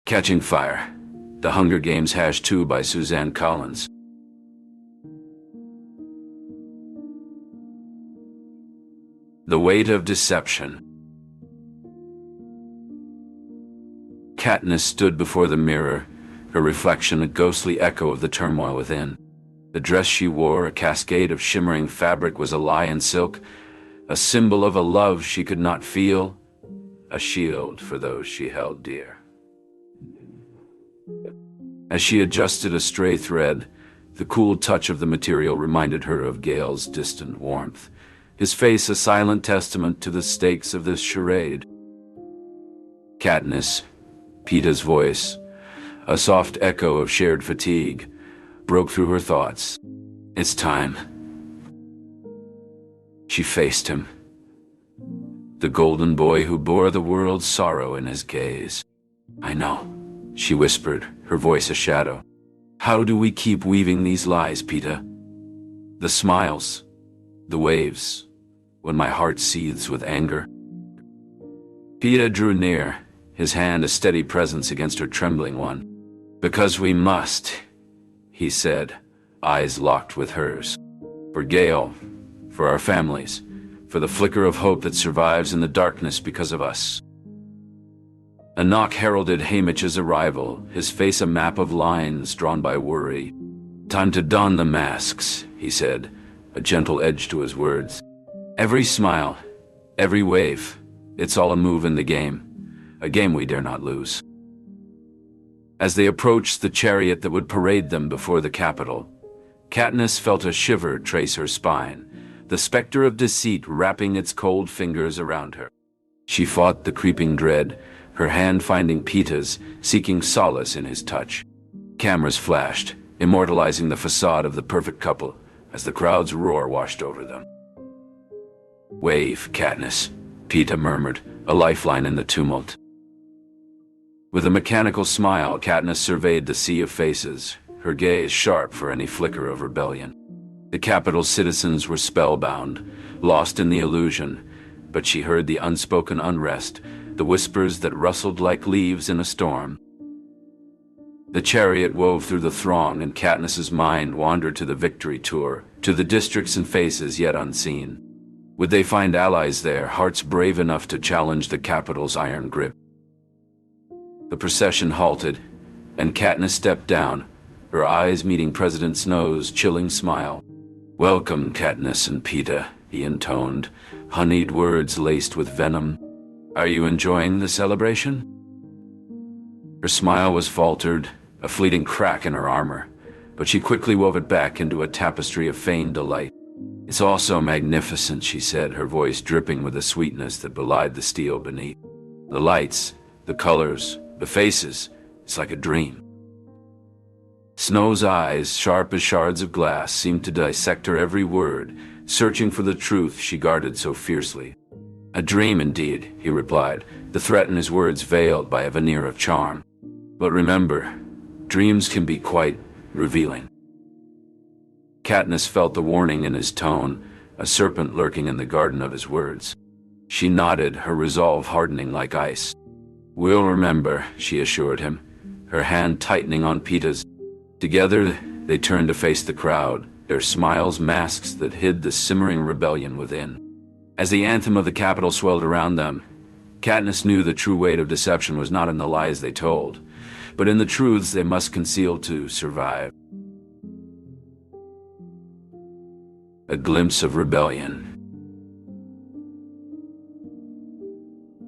Catching Fire, The Hunger Games #2 by Suzanne Collins. The Weight of Deception. Katniss stood before the mirror, her reflection a ghostly echo of the turmoil within. The dress she wore, a cascade of shimmering fabric, was a lie in silk, a symbol of a love she could not feel, a shield for those she held dear. As she adjusted a stray thread, the cool touch of the material reminded her of Gale's distant warmth, his face a silent testament to the stakes of this charade. Katniss, Peeta's voice, a soft echo of shared fatigue, broke through her thoughts. It's time. She faced him, the golden boy who bore the world's sorrow in his gaze. I know, she whispered, her voice a shadow. How do we keep weaving these lies, Peeta? The smiles, the waves, when my heart seethes with anger. Peeta drew near, his hand a steady presence against her trembling one. Because we must, he said, eyes locked with hers. For Gale, for our families, for the flicker of hope that survives in the darkness because of us. A knock heralded Haymitch's arrival, his face a map of lines drawn by worry. Time to don the masks, he said, a gentle edge to his words. Every smile, every wave, it's all a move in the game, a game we dare not lose. As they approached the chariot that would parade them before the Capitol, Katniss felt a shiver trace her spine, the specter of deceit wrapping its cold fingers around her. She fought the creeping dread, her hand finding Peeta's, seeking solace in his touch. Cameras flashed, immortalizing the facade of the perfect couple as the crowd's roar washed over them. Wave, Katniss, Peeta murmured, a lifeline in the tumult. With a mechanical smile, Katniss surveyed the sea of faces, her gaze sharp for any flicker of rebellion. The Capitol's citizens were spellbound, lost in the illusion, but she heard the unspoken unrest, the whispers that rustled like leaves in a storm. The chariot wove through the throng, and Katniss's mind wandered to the victory tour, to the districts and faces yet unseen. Would they find allies there, hearts brave enough to challenge the Capitol's iron grip? The procession halted, and Katniss stepped down, her eyes meeting President Snow's chilling smile. Welcome, Katniss and Peeta, he intoned, honeyed words laced with venom. Are you enjoying the celebration? Her smile was faltered, a fleeting crack in her armor, but she quickly wove it back into a tapestry of feigned delight. It's all so magnificent, she said, her voice dripping with a sweetness that belied the steel beneath. The lights, the colors, the faces, it's like a dream. Snow's eyes, sharp as shards of glass, seemed to dissect her every word, searching for the truth she guarded so fiercely. A dream indeed, he replied, the threat in his words veiled by a veneer of charm. But remember, dreams can be quite revealing. Katniss felt the warning in his tone, a serpent lurking in the garden of his words. She nodded, her resolve hardening like ice. We'll remember, she assured him, her hand tightening on Peeta's. Together, they turned to face the crowd, their smiles masks that hid the simmering rebellion within. As the anthem of the Capitol swelled around them, Katniss knew the true weight of deception was not in the lies they told, but in the truths they must conceal to survive. A glimpse of rebellion.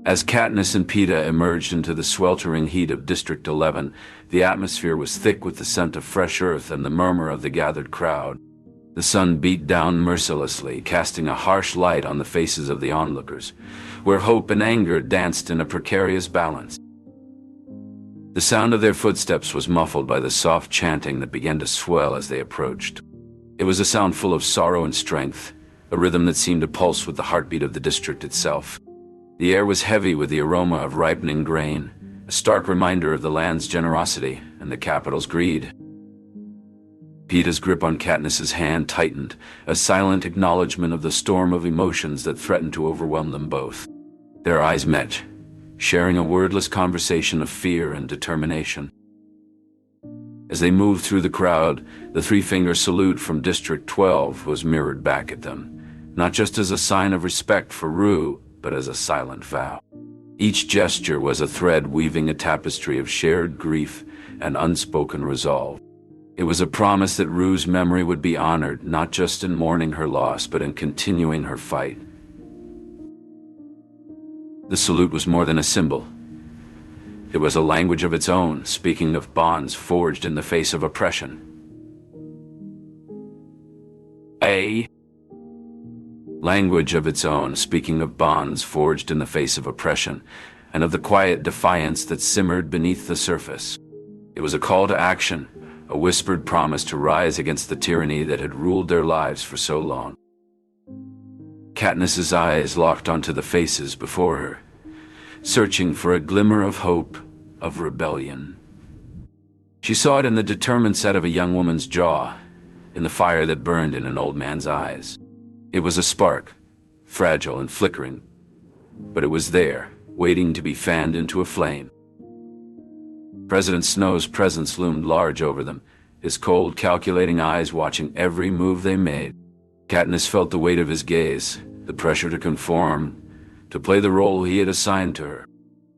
As Katniss and Peeta emerged into the sweltering heat of District 11, the atmosphere was thick with the scent of fresh earth and the murmur of the gathered crowd. The sun beat down mercilessly, casting a harsh light on the faces of the onlookers, where hope and anger danced in a precarious balance. The sound of their footsteps was muffled by the soft chanting that began to swell as they approached. It was a sound full of sorrow and strength, a rhythm that seemed to pulse with the heartbeat of the district itself. The air was heavy with the aroma of ripening grain, a stark reminder of the land's generosity and the Capitol's greed. Peeta's grip on Katniss's hand tightened, a silent acknowledgement of the storm of emotions that threatened to overwhelm them both. Their eyes met, sharing a wordless conversation of fear and determination. As they moved through the crowd, the three-finger salute from District 12 was mirrored back at them, not just as a sign of respect for Rue, but as a silent vow. Each gesture was a thread weaving a tapestry of shared grief and unspoken resolve. It was a promise that Rue's memory would be honored, not just in mourning her loss, but in continuing her fight. The salute was more than a symbol. It was a language of its own, speaking of bonds forged in the face of oppression. A language of its own, speaking of bonds forged in the face of oppression, and of the quiet defiance that simmered beneath the surface. It was a call to action, a whispered promise to rise against the tyranny that had ruled their lives for so long. Katniss's eyes locked onto the faces before her, searching for a glimmer of hope, of rebellion. She saw it in the determined set of a young woman's jaw, in the fire that burned in an old man's eyes. It was a spark, fragile and flickering, but it was there, waiting to be fanned into a flame. President Snow's presence loomed large over them, his cold, calculating eyes watching every move they made. Katniss felt the weight of his gaze, the pressure to conform, to play the role he had assigned to her.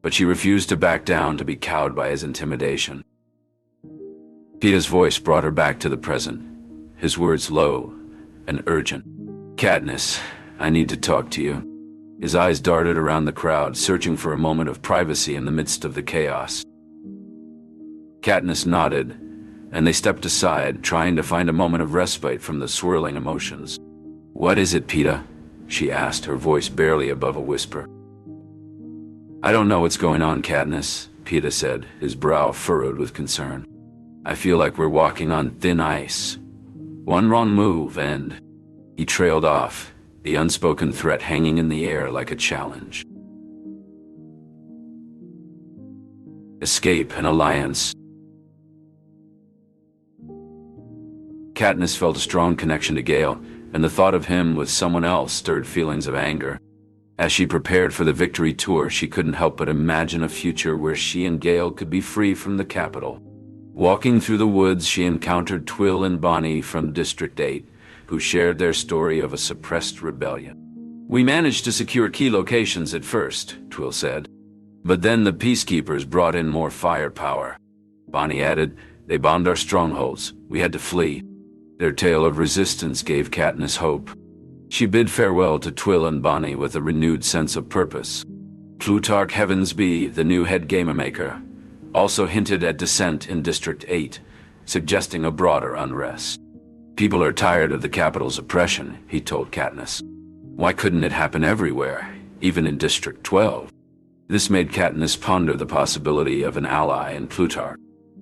But she refused to back down, to be cowed by his intimidation. Peeta's voice brought her back to the present, his words low and urgent. "Katniss, I need to talk to you." His eyes darted around the crowd, searching for a moment of privacy in the midst of the chaos. Katniss nodded, and they stepped aside, trying to find a moment of respite from the swirling emotions. "What is it, Peeta?" she asked, her voice barely above a whisper. "I don't know what's going on, Katniss," Peeta said, his brow furrowed with concern. "I feel like we're walking on thin ice. One wrong move and..." He trailed off, the unspoken threat hanging in the air like a challenge. Escape and alliance. Katniss felt a strong connection to Gale, and the thought of him with someone else stirred feelings of anger. As she prepared for the victory tour, she couldn't help but imagine a future where she and Gale could be free from the capital. Walking through the woods, she encountered Twill and Bonnie from District 8, who shared their story of a suppressed rebellion. "We managed to secure key locations at first," Twill said. "But then the peacekeepers brought in more firepower." Bonnie added, "They bombed our strongholds. We had to flee." Their tale of resistance gave Katniss hope. She bid farewell to Twill and Bonnie with a renewed sense of purpose. Plutarch Heavensby, the new head game-maker, also hinted at dissent in District 8, suggesting a broader unrest. "People are tired of the capital's oppression," he told Katniss. "Why couldn't it happen everywhere, even in District 12? This made Katniss ponder the possibility of an ally in Plutarch.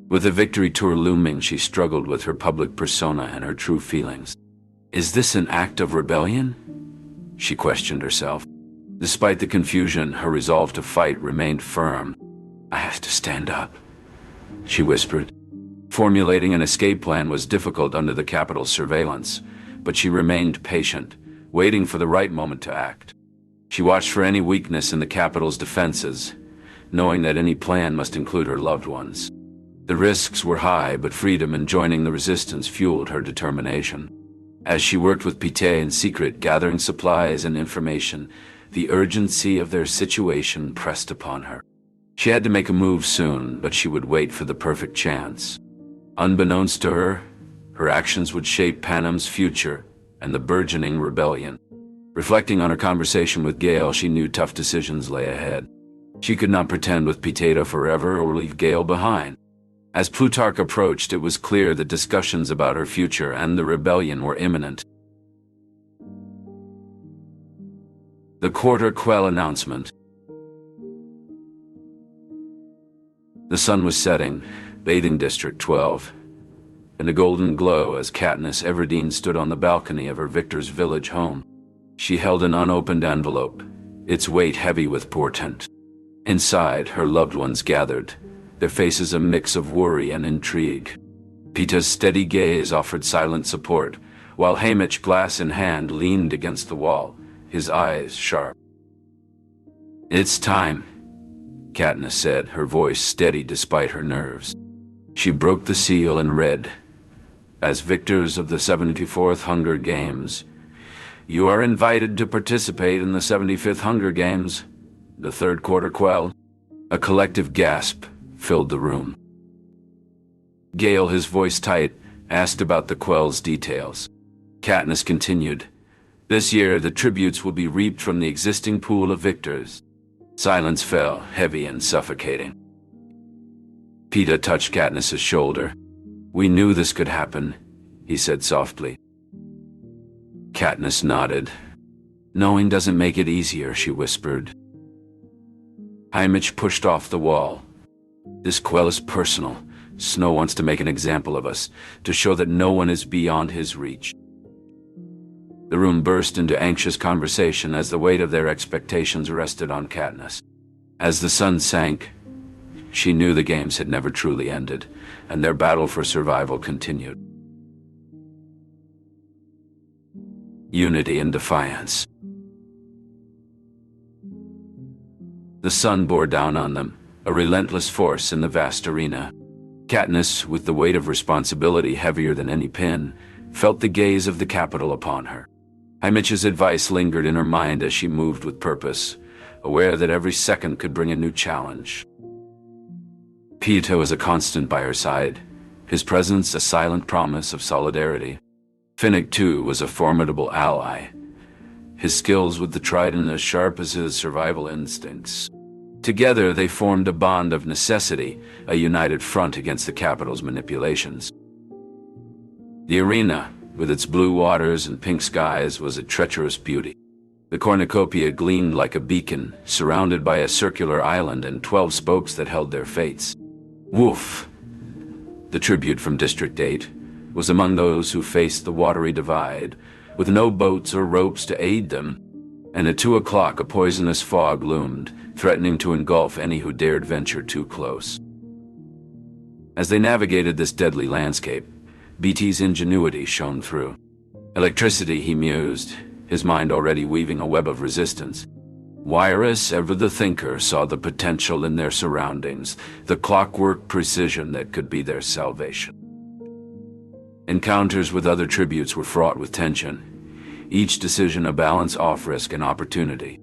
With the victory tour looming, she struggled with her public persona and her true feelings. "Is this an act of rebellion?" she questioned herself. Despite the confusion, her resolve to fight remained firm. "I have to stand up," she whispered. Formulating an escape plan was difficult under the capital's surveillance, but she remained patient, waiting for the right moment to act. She watched for any weakness in the capital's defenses, knowing that any plan must include her loved ones. The risks were high, but freedom in joining the resistance fueled her determination. As she worked with Peeta in secret, gathering supplies and information, the urgency of their situation pressed upon her. She had to make a move soon, but she would wait for the perfect chance. Unbeknownst to her, her actions would shape Panem's future and the burgeoning rebellion. Reflecting on her conversation with Gale, she knew tough decisions lay ahead. She could not pretend with Peeta forever or leave Gale behind. As Plutarch approached, it was clear that discussions about her future and the rebellion were imminent. The Quarter Quell announcement. The sun was setting, bathing District 12, in a golden glow as Katniss Everdeen stood on the balcony of her Victor's village home. She held an unopened envelope, its weight heavy with portent. Inside, her loved ones gathered, their faces a mix of worry and intrigue. Peeta's steady gaze offered silent support, while Haymitch, glass in hand, leaned against the wall, his eyes sharp. "It's time," Katniss said, her voice steady despite her nerves. She broke the seal and read, "As victors of the 74th Hunger Games, you are invited to participate in the 75th Hunger Games, the third quarter quell." A collective gasp filled the room. Gale, his voice tight, asked about the quell's details. Katniss continued, "This year the tributes will be reaped from the existing pool of victors." Silence fell, heavy and suffocating. Peeta touched Katniss's shoulder. "We knew this could happen," he said softly. Katniss nodded. "Knowing doesn't make it easier," she whispered. Haymitch pushed off the wall. "This quell is personal. Snow wants to make an example of us, to show that no one is beyond his reach." The room burst into anxious conversation as the weight of their expectations rested on Katniss. As the sun sank, she knew the games had never truly ended, and their battle for survival continued. Unity and defiance. The sun bore down on them, a relentless force in the vast arena. Katniss, with the weight of responsibility heavier than any pin, felt the gaze of the capital upon her. Haymitch's advice lingered in her mind as she moved with purpose, aware that every second could bring a new challenge. Peeta was a constant by her side, his presence a silent promise of solidarity. Finnick, too, was a formidable ally, his skills with the trident as sharp as his survival instincts. Together they formed a bond of necessity, a united front against the capital's manipulations. The arena, with its blue waters and pink skies, was a treacherous beauty. The cornucopia gleamed like a beacon, surrounded by a circular island and 12 spokes that held their fates. Woof! The tribute from District 8 was among those who faced the watery divide, with no boats or ropes to aid them, and at 2 o'clock a poisonous fog loomed, threatening to engulf any who dared venture too close. As they navigated this deadly landscape, BT's ingenuity shone through. Electricity, he mused, his mind already weaving a web of resistance. Wiress, ever the thinker, saw the potential in their surroundings, the clockwork precision that could be their salvation. Encounters with other tributes were fraught with tension, each decision a balance off risk and opportunity.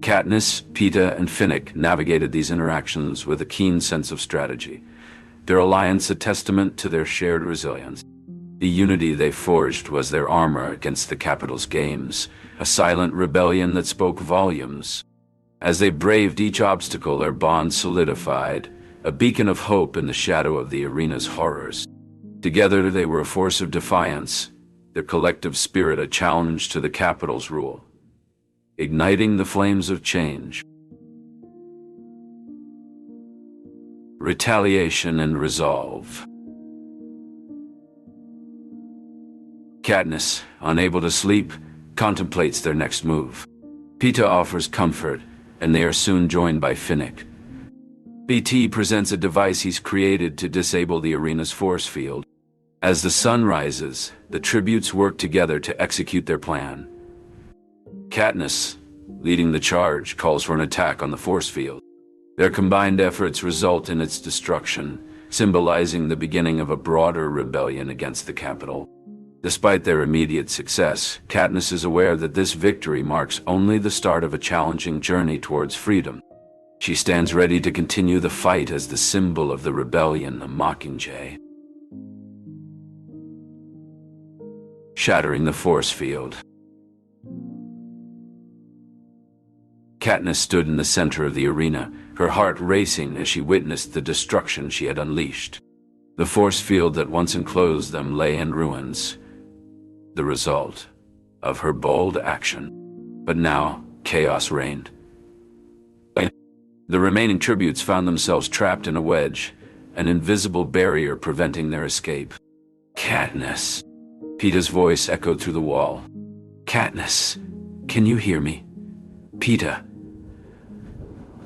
Katniss, Peeta, and Finnick navigated these interactions with a keen sense of strategy, their alliance a testament to their shared resilience. The unity they forged was their armor against the capital's games, a silent rebellion that spoke volumes. As they braved each obstacle, their bond solidified, a beacon of hope in the shadow of the arena's horrors. Together they were a force of defiance, their collective spirit a challenge to the capital's rule, igniting the flames of change. Retaliation and resolve. Katniss, unable to sleep, contemplates their next move. Peeta offers comfort, and they are soon joined by Finnick. BT presents a device he's created to disable the arena's force field. As the sun rises, the tributes work together to execute their plan. Katniss, leading the charge, calls for an attack on the force field. Their combined efforts result in its destruction, symbolizing the beginning of a broader rebellion against the capital. Despite their immediate success, Katniss is aware that this victory marks only the start of a challenging journey towards freedom. She stands ready to continue the fight as the symbol of the rebellion, the Mockingjay. Shattering the force field. Katniss stood in the center of the arena, her heart racing as she witnessed the destruction she had unleashed. The force field that once enclosed them lay in ruins, the result of her bold action. But now, chaos reigned. The remaining tributes found themselves trapped in a wedge, an invisible barrier preventing their escape. Katniss. Peeta's voice echoed through the wall. Katniss, can you hear me? Peeta.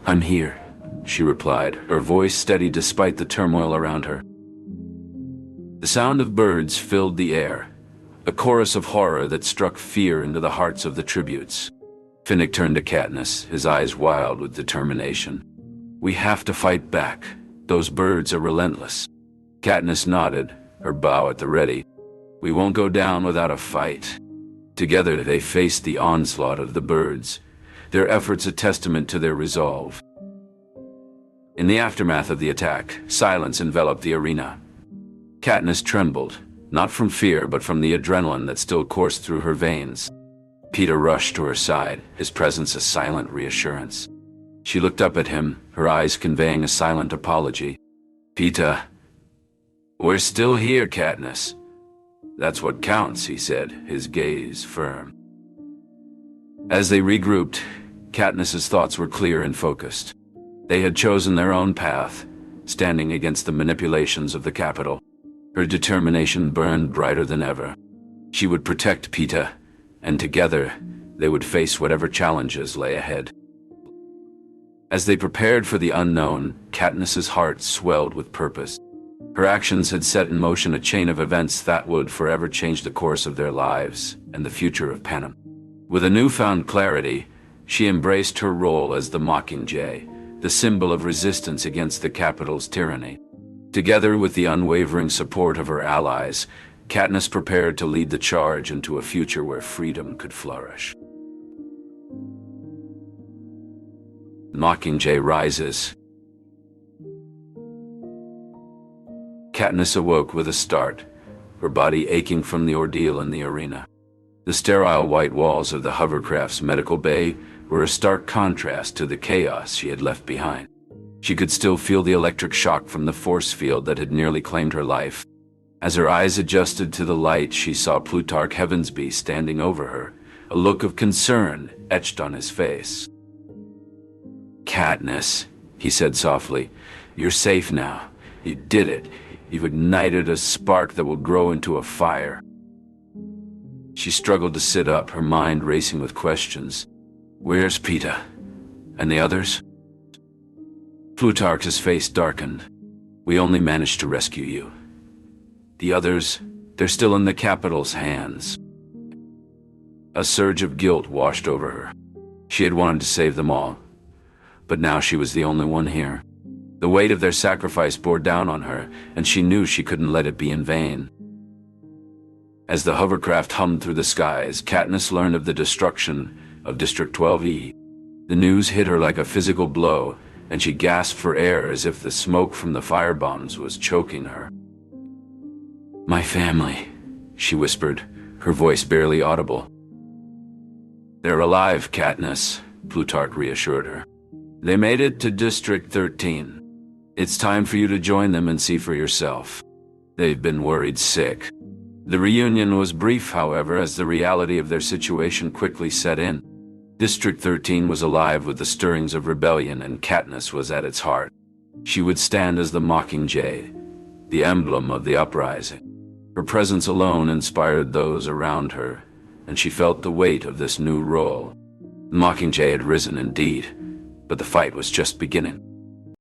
I'm here, she replied, her voice steady despite the turmoil around her. The sound of birds filled the air, a chorus of horror that struck fear into the hearts of the tributes. Finnick turned to Katniss, his eyes wild with determination. We have to fight back. Those birds are relentless. Katniss nodded, her bow at the ready. We won't go down without a fight. Together they faced the onslaught of the birds, their efforts a testament to their resolve. In the aftermath of the attack, silence enveloped the arena. Katniss trembled, not from fear but from the adrenaline that still coursed through her veins. Peeta rushed to her side, his presence a silent reassurance. She looked up at him, her eyes conveying a silent apology. Peeta, we're still here, Katniss. That's what counts, he said, his gaze firm. As they regrouped, Katniss's thoughts were clear and focused. They had chosen their own path, standing against the manipulations of the capital. Her determination burned brighter than ever. She would protect Peeta, and together they would face whatever challenges lay ahead. As they prepared for the unknown, Katniss's heart swelled with purpose. Her actions had set in motion a chain of events that would forever change the course of their lives and the future of Panem. With a newfound clarity, she embraced her role as the Mockingjay, the symbol of resistance against the capital's tyranny. Together with the unwavering support of her allies, Katniss prepared to lead the charge into a future where freedom could flourish. Mockingjay rises. Katniss awoke with a start, her body aching from the ordeal in the arena. The sterile white walls of the hovercraft's medical bay were a stark contrast to the chaos she had left behind. She could still feel the electric shock from the force field that had nearly claimed her life. As her eyes adjusted to the light, she saw Plutarch Heavensbee standing over her, a look of concern etched on his face. Katniss, he said softly, you're safe now. You did it. You've ignited a spark that will grow into a fire. She struggled to sit up, her mind racing with questions. Where's Peeta? And the others? Plutarch's face darkened. We only managed to rescue you. The others, they're still in the capital's hands. A surge of guilt washed over her. She had wanted to save them all, but now she was the only one here. The weight of their sacrifice bore down on her, and she knew she couldn't let it be in vain. As the hovercraft hummed through the skies, Katniss learned of the destruction of District 12E. The news hit her like a physical blow, and she gasped for air as if the smoke from the firebombs was choking her. My family, she whispered, her voice barely audible. They're alive, Katniss, Plutarch reassured her. They made it to District 13. It's time for you to join them and see for yourself. They've been worried sick. The reunion was brief, however, as the reality of their situation quickly set in. District 13 was alive with the stirrings of rebellion, and Katniss was at its heart. She would stand as the Mockingjay, the emblem of the uprising. Her presence alone inspired those around her, and she felt the weight of this new role. The Mockingjay had risen indeed, but the fight was just beginning.